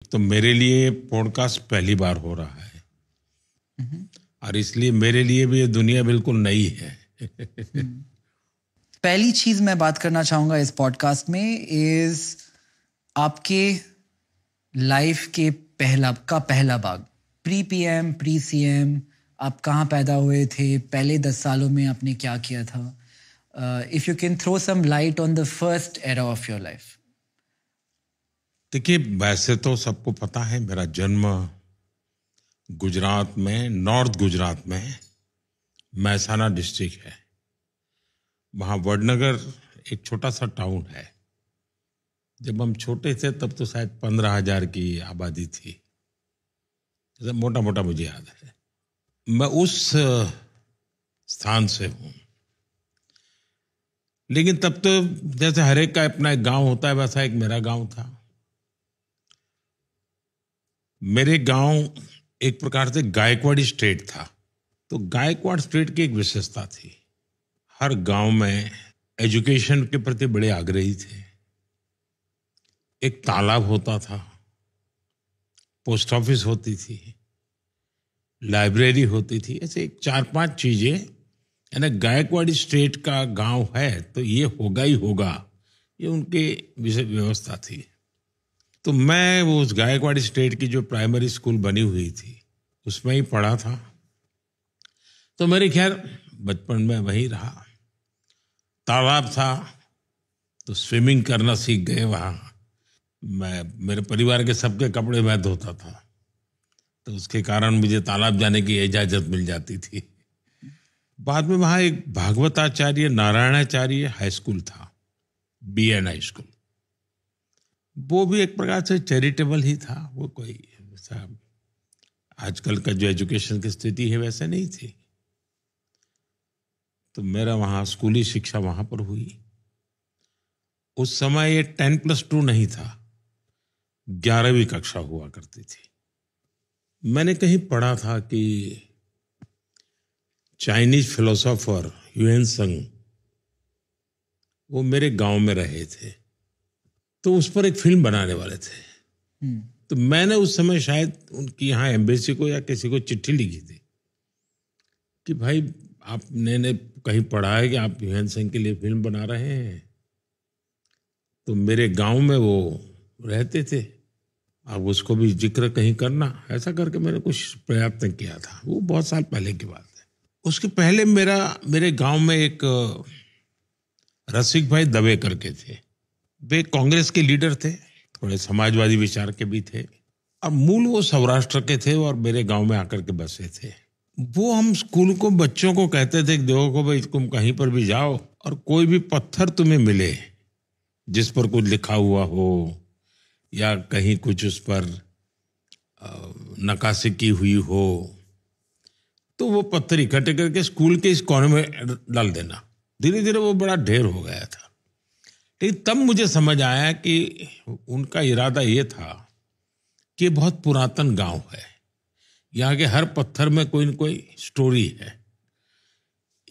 तो मेरे लिए पॉडकास्ट पहली बार हो रहा है और इसलिए मेरे लिए भी ये दुनिया बिल्कुल नई है। पहली चीज मैं बात करना चाहूंगा इस पॉडकास्ट में इज आपके लाइफ के पहला भाग, प्री पीएम, प्री सीएम, आप कहाँ पैदा हुए थे, पहले 10 सालों में आपने क्या किया था। If you can throw some light on the first era of your life. देखिए, वैसे तो सबको पता है मेरा जन्म गुजरात में, नॉर्थ गुजरात में महसाना डिस्ट्रिक्ट है। वहाँ वडनगर एक छोटा सा टाउन है। जब हम छोटे थे तब तो शायद 15,000 की आबादी थी, मोटा मोटा मुझे याद है। मैं उस स्थान से हूँ, लेकिन तब तो जैसे हर एक का अपना एक गांव होता है, वैसा एक मेरा गांव था। मेरे गांव एक प्रकार से गायकवाड़ी स्टेट था। तो गायकवाड़ स्टेट की एक विशेषता थी, हर गांव में एजुकेशन के प्रति बड़े आग्रही थे। एक तालाब होता था, पोस्ट ऑफिस होती थी, लाइब्रेरी होती थी, ऐसे एक 4-5 चीजें। यानी गायकवाड़ी स्टेट का गांव है तो ये होगा ही होगा, ये उनके व्यवस्था थी। तो मैं वो उस गायकवाड़ी स्टेट की जो प्राइमरी स्कूल बनी हुई थी उसमें ही पढ़ा था। तो मेरे खैर बचपन में वहीं रहा। तालाब था तो स्विमिंग करना सीख गए वहाँ। मेरे परिवार के सबके कपड़े मैं धोता था, तो उसके कारण मुझे तालाब जाने की इजाजत मिल जाती थी। बाद में वहाँ एक भागवताचार्य नारायणाचार्य हाई स्कूल था, BN हाई स्कूल। वो भी एक प्रकार से चैरिटेबल ही था। वो कोई ऐसा आजकल का जो एजुकेशन की स्थिति है वैसे नहीं थी। तो मेरा वहाँ स्कूली शिक्षा वहाँ पर हुई। उस समय ये 10+2 नहीं था, 11वीं कक्षा हुआ करती थी। मैंने कहीं पढ़ा था कि चाइनीज फिलोसोफर ह्यूएन त्संग वो मेरे गांव में रहे थे, तो उस पर एक फिल्म बनाने वाले थे। तो मैंने उस समय शायद उनकी यहाँ एम्बेसी को या किसी को चिट्ठी लिखी थी कि भाई आपने कहीं पढ़ा है कि आप ह्यूएन त्संग के लिए फिल्म बना रहे हैं, तो मेरे गांव में वो रहते थे, आप उसको भी जिक्र कहीं करना। ऐसा करके मैंने कुछ प्रयत्न किया था। वो बहुत साल पहले की बात है। उसके पहले मेरे गांव में एक रसिक भाई दवे करके थे। वे कांग्रेस के लीडर थे, थोड़े समाजवादी विचार के भी थे, और मूल वो सौराष्ट्र के थे और मेरे गांव में आकर के बसे थे। वो हम स्कूल को बच्चों को कहते थे कि देखो भाई, तुम कहीं पर भी जाओ और कोई भी पत्थर तुम्हें मिले जिस पर कुछ लिखा हुआ हो या कहीं कुछ उस पर नक्काशी की हुई हो, तो वो पत्थर इकट्ठे करके स्कूल के इस कोने में डाल देना। धीरे धीरे वो बड़ा ढेर हो गया था। लेकिन तब मुझे समझ आया कि उनका इरादा ये था कि बहुत पुरातन गांव है, यहाँ के हर पत्थर में कोई न कोई स्टोरी है।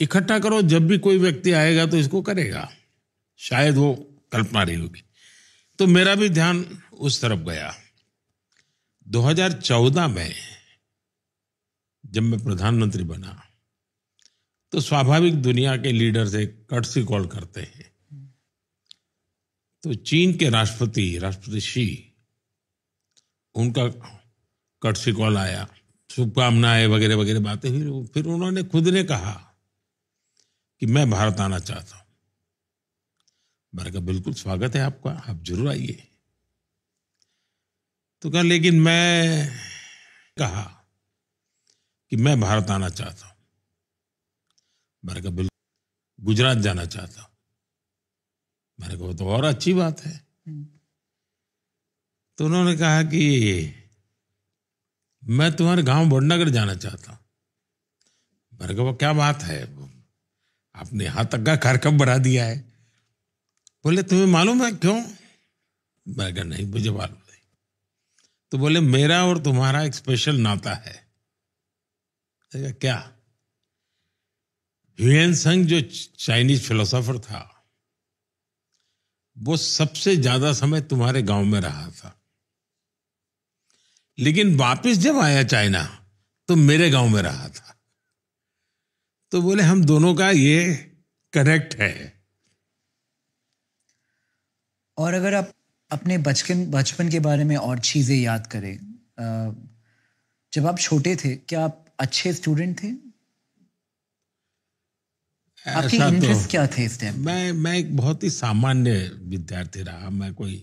इकट्ठा करो, जब भी कोई व्यक्ति आएगा तो इसको करेगा। शायद वो कल्पना रही होगी। तो मेरा भी ध्यान उस तरफ गया। 2014 में जब मैं प्रधानमंत्री बना तो स्वाभाविक दुनिया के लीडर से कर्टसी कॉल करते हैं। तो चीन के राष्ट्रपति शी, उनका कर्टसी कॉल आया, शुभकामनाएं वगैरह वगैरह बातें हुई। फिर उन्होंने खुद ने कहा कि मैं भारत आना चाहता हूं। मैंने कहा बिल्कुल स्वागत है आपका, आप जरूर आइए। तो कहा लेकिन मैं कहा कि मैं भारत आना चाहता हूं। मैंने कहा बिल्कुल गुजरात जाना चाहता हूं। मैंने कहा तो और अच्छी बात है। तो उन्होंने कहा कि मैं तुम्हारे गांव वडनगर जाना चाहता हूं। मैंने कहा क्या बात है, आपने यहां तक का कार्यक्रम बना दिया है। बोले तुम्हें मालूम है क्यों? मैंने कहा नहीं, मुझे मालूम नहीं। तो बोले मेरा और तुम्हारा एक स्पेशल नाता है। क्या? ह्यूएन त्संग जो चाइनीज फिलोसोफर था, वो सबसे ज्यादा समय तुम्हारे गांव में रहा था। लेकिन वापस जब आया चाइना तो मेरे गांव में रहा था। तो बोले हम दोनों का ये कनेक्ट है। और अगर आप अपने बचपन के बारे में और चीजें याद करें, जब आप छोटे थे क्या आप अच्छे स्टूडेंट थे? आपके ऐसा इंटरेस्ट तो क्या थे इस टाइम? मैं एक बहुत ही सामान्य विद्यार्थी रहा। मैं कोई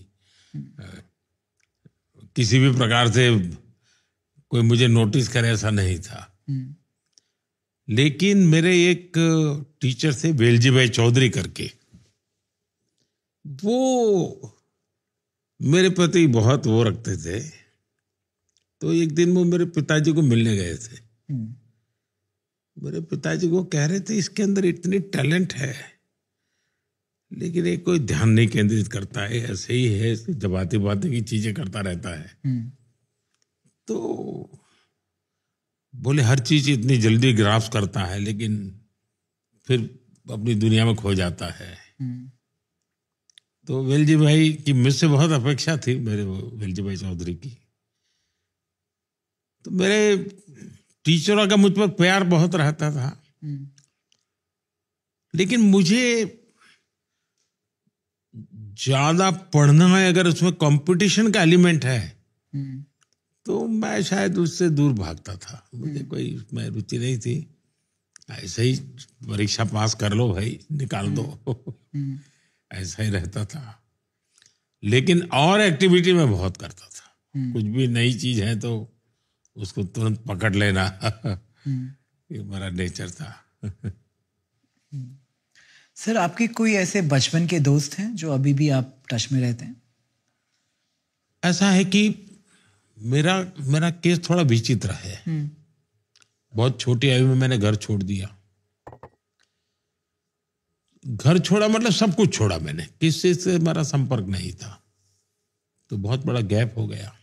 किसी भी प्रकार से कोई मुझे नोटिस करे ऐसा नहीं था। लेकिन मेरे एक टीचर थे वेलजी भाई चौधरी करके, वो मेरे प्रति बहुत वो रखते थे। तो एक दिन वो मेरे पिताजी को मिलने गए थे। मेरे पिताजी को कह रहे थे इसके अंदर इतनी टैलेंट है लेकिन ये कोई ध्यान नहीं केंद्रित करता है, ऐसे ही है, जबाती बातें की चीजें करता रहता है। तो बोले हर चीज इतनी जल्दी ग्रास्प करता है लेकिन फिर अपनी दुनिया में खो जाता है। तो वेलजी भाई की मुझसे बहुत अपेक्षा थी, मेरे वेलजी भाई चौधरी की। तो मेरे टीचरों का मुझ पर प्यार बहुत रहता था। लेकिन मुझे ज्यादा पढ़ना है, अगर उसमें कंपटीशन का एलिमेंट है तो मैं शायद उससे दूर भागता था। मुझे कोई उसमें रुचि नहीं थी। ऐसे ही परीक्षा पास कर लो भाई, निकाल दो, ऐसा ही रहता था। लेकिन और एक्टिविटी में बहुत करता था। कुछ भी नई चीज है तो उसको तुरंत पकड़ लेना ये मेरा नेचर था। सर, आपके कोई ऐसे बचपन के दोस्त हैं जो अभी भी आप टच में रहते हैं? ऐसा है कि मेरा केस थोड़ा विचित्र है। बहुत छोटी आयु में मैंने घर छोड़ दिया। घर छोड़ा मतलब सब कुछ छोड़ा मैंने, किसी से हमारा संपर्क नहीं था। तो बहुत बड़ा गैप हो गया।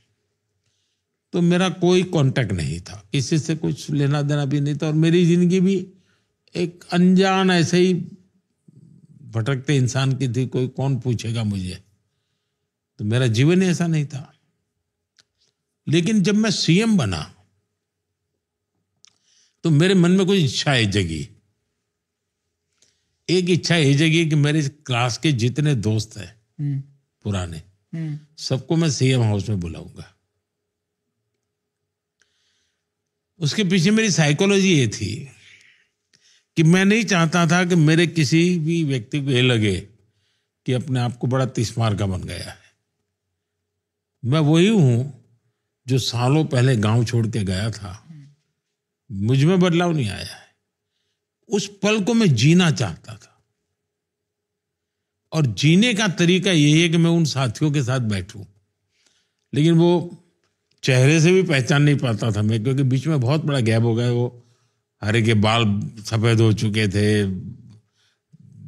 तो मेरा कोई कांटेक्ट नहीं था, किसी से कुछ लेना देना भी नहीं था। और मेरी जिंदगी भी एक अनजान ऐसे ही भटकते इंसान की थी। कोई कौन पूछेगा मुझे, तो मेरा जीवन ही ऐसा नहीं था। लेकिन जब मैं सीएम बना तो मेरे मन में कोई इच्छाएं जगी। एक इच्छा ये जगी कि मेरे क्लास के जितने दोस्त हैं पुराने, सबको मैं सीएम हाउस में बुलाऊंगा। उसके पीछे मेरी साइकोलॉजी ये थी कि मैं नहीं चाहता था कि मेरे किसी भी व्यक्ति को ये लगे कि अपने आप को बड़ा तिस्मार का बन गया है। मैं वही हूं जो सालों पहले गांव छोड़ के गया था। मुझ में बदलाव नहीं आया है। उस पल को मैं जीना चाहता था। और जीने का तरीका यही है कि मैं उन साथियों के साथ बैठूं। लेकिन वो चेहरे से भी पहचान नहीं पाता था मैं, क्योंकि बीच में बहुत बड़ा गैप हो गया। वो हरे के बाल सफेद हो चुके थे,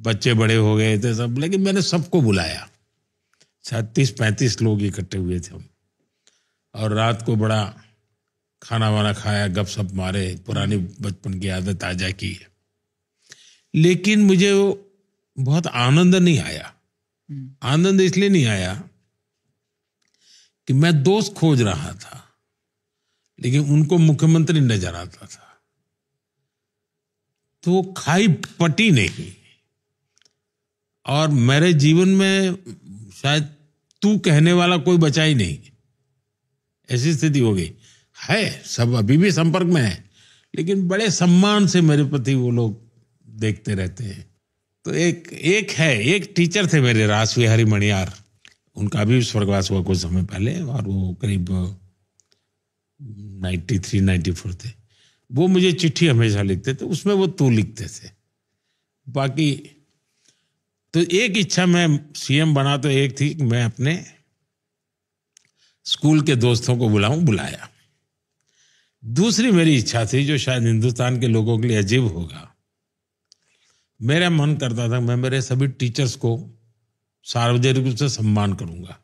बच्चे बड़े हो गए थे सब। लेकिन मैंने सबको बुलाया। शायद 30-35 लोग इकट्ठे हुए थे हम। और रात को बड़ा खाना वाना खाया, गपशप मारे, पुरानी बचपन की आदत ताजा की। लेकिन मुझे वो बहुत आनंद नहीं आया। आनंद इसलिए नहीं आया कि मैं दोस्त खोज रहा था, लेकिन उनको मुख्यमंत्री नजर आता था। तो वो खाई पटी नहीं। और मेरे जीवन में शायद तू कहने वाला कोई बचा ही नहीं, ऐसी स्थिति हो गई है। सब अभी भी संपर्क में है, लेकिन बड़े सम्मान से मेरे प्रति वो लोग देखते रहते हैं। तो एक टीचर थे मेरे, रासविहारी मणियार। उनका भी स्वर्गवास हुआ कुछ समय पहले, और वो करीब 93-94 थे। वो मुझे चिट्ठी हमेशा लिखते थे, उसमें वो तू लिखते थे। बाकी तो एक इच्छा, मैं सीएम बना तो एक थी कि मैं अपने स्कूल के दोस्तों को बुलाया। दूसरी मेरी इच्छा थी, जो शायद हिंदुस्तान के लोगों के लिए अजीब होगा। मेरा मन करता था मैं मेरे सभी टीचर्स को सार्वजनिक रूप से सम्मान करूंगा।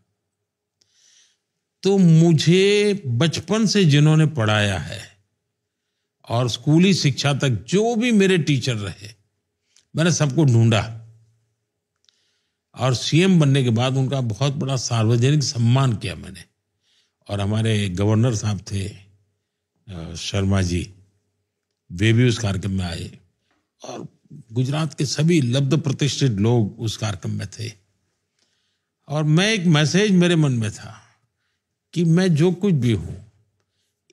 तो मुझे बचपन से जिन्होंने पढ़ाया है और स्कूली शिक्षा तक जो भी मेरे टीचर रहे, मैंने सबको ढूंढा। और सीएम बनने के बाद उनका बहुत बड़ा सार्वजनिक सम्मान किया मैंने। और हमारे गवर्नर साहब थे शर्मा जी, वे भी उस कार्यक्रम में आए और गुजरात के सभी लब्ध प्रतिष्ठित लोग उस कार्यक्रम में थे। और मैं एक मैसेज मेरे मन में था कि मैं जो कुछ भी हूँ,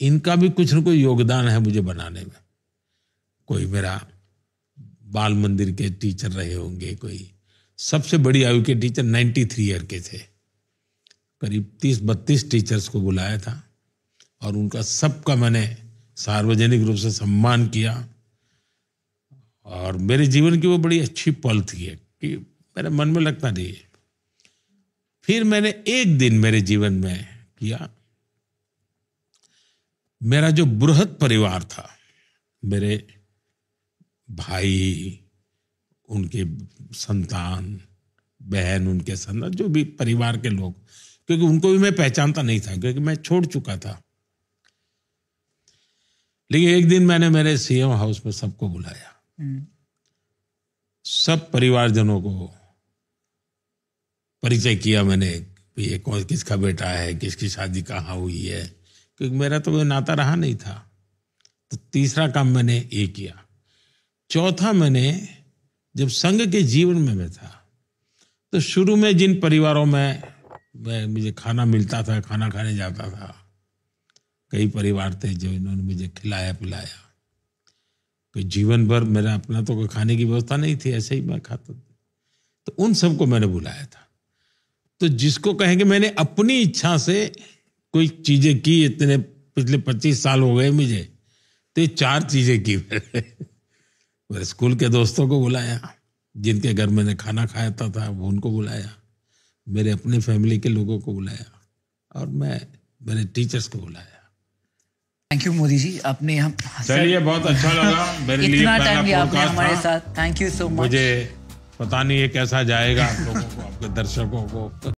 इनका भी कुछ न कोई योगदान है मुझे बनाने में। कोई मेरा बाल मंदिर के टीचर रहे होंगे, कोई सबसे बड़ी आयु के टीचर 93 ईयर के थे। करीब 30-32 टीचर्स को बुलाया था और उनका सबका मैंने सार्वजनिक रूप से सम्मान किया। और मेरे जीवन की वो बड़ी अच्छी पल थी कि मेरे मन में लगता नहीं है। फिर मैंने एक दिन मेरे जीवन में किया, मेरा जो बृहद परिवार था, मेरे भाई, उनके संतान, बहन, उनके संतान, जो भी परिवार के लोग, क्योंकि उनको भी मैं पहचानता नहीं था क्योंकि मैं छोड़ चुका था। लेकिन एक दिन मैंने मेरे सीएम हाउस में सबको बुलाया, सब परिवारजनों को परिचय किया मैंने, ये कौन किसका बेटा है, किसकी शादी कहाँ हुई है, क्योंकि मेरा तो वो नाता रहा नहीं था। तो तीसरा काम मैंने ये किया। चौथा, मैंने जब संघ के जीवन में मैं था तो शुरू में जिन परिवारों में मुझे खाना मिलता था, खाना खाने जाता था, कई परिवार थे जो इन्होंने मुझे खिलाया पिलाया। कोई जीवन भर मेरा अपना तो कोई खाने की व्यवस्था नहीं थी, ऐसे ही मैं खाता था। तो उन सबको मैंने बुलाया था। तो जिसको कहेंगे मैंने अपनी इच्छा से कोई चीजें की, इतने पिछले 25 साल हो गए मुझे, तो ये 4 चीजें की। मेरे स्कूल के दोस्तों को बुलाया, जिनके घर मैंने खाना खाया था वो उनको बुलाया, मेरे अपने फैमिली के लोगों को बुलाया और मैं मेरे टीचर्स को बुलाया। थैंक यू मोदी जी, आपने हम चलिए बहुत अच्छा लगा मेरे लिए इतना टाइम लिया पहला आपने हमारे पॉडकास्ट था। साथ। Thank you so much. मुझे पता नहीं ये कैसा जाएगा आप लोगों को, आपके दर्शकों को।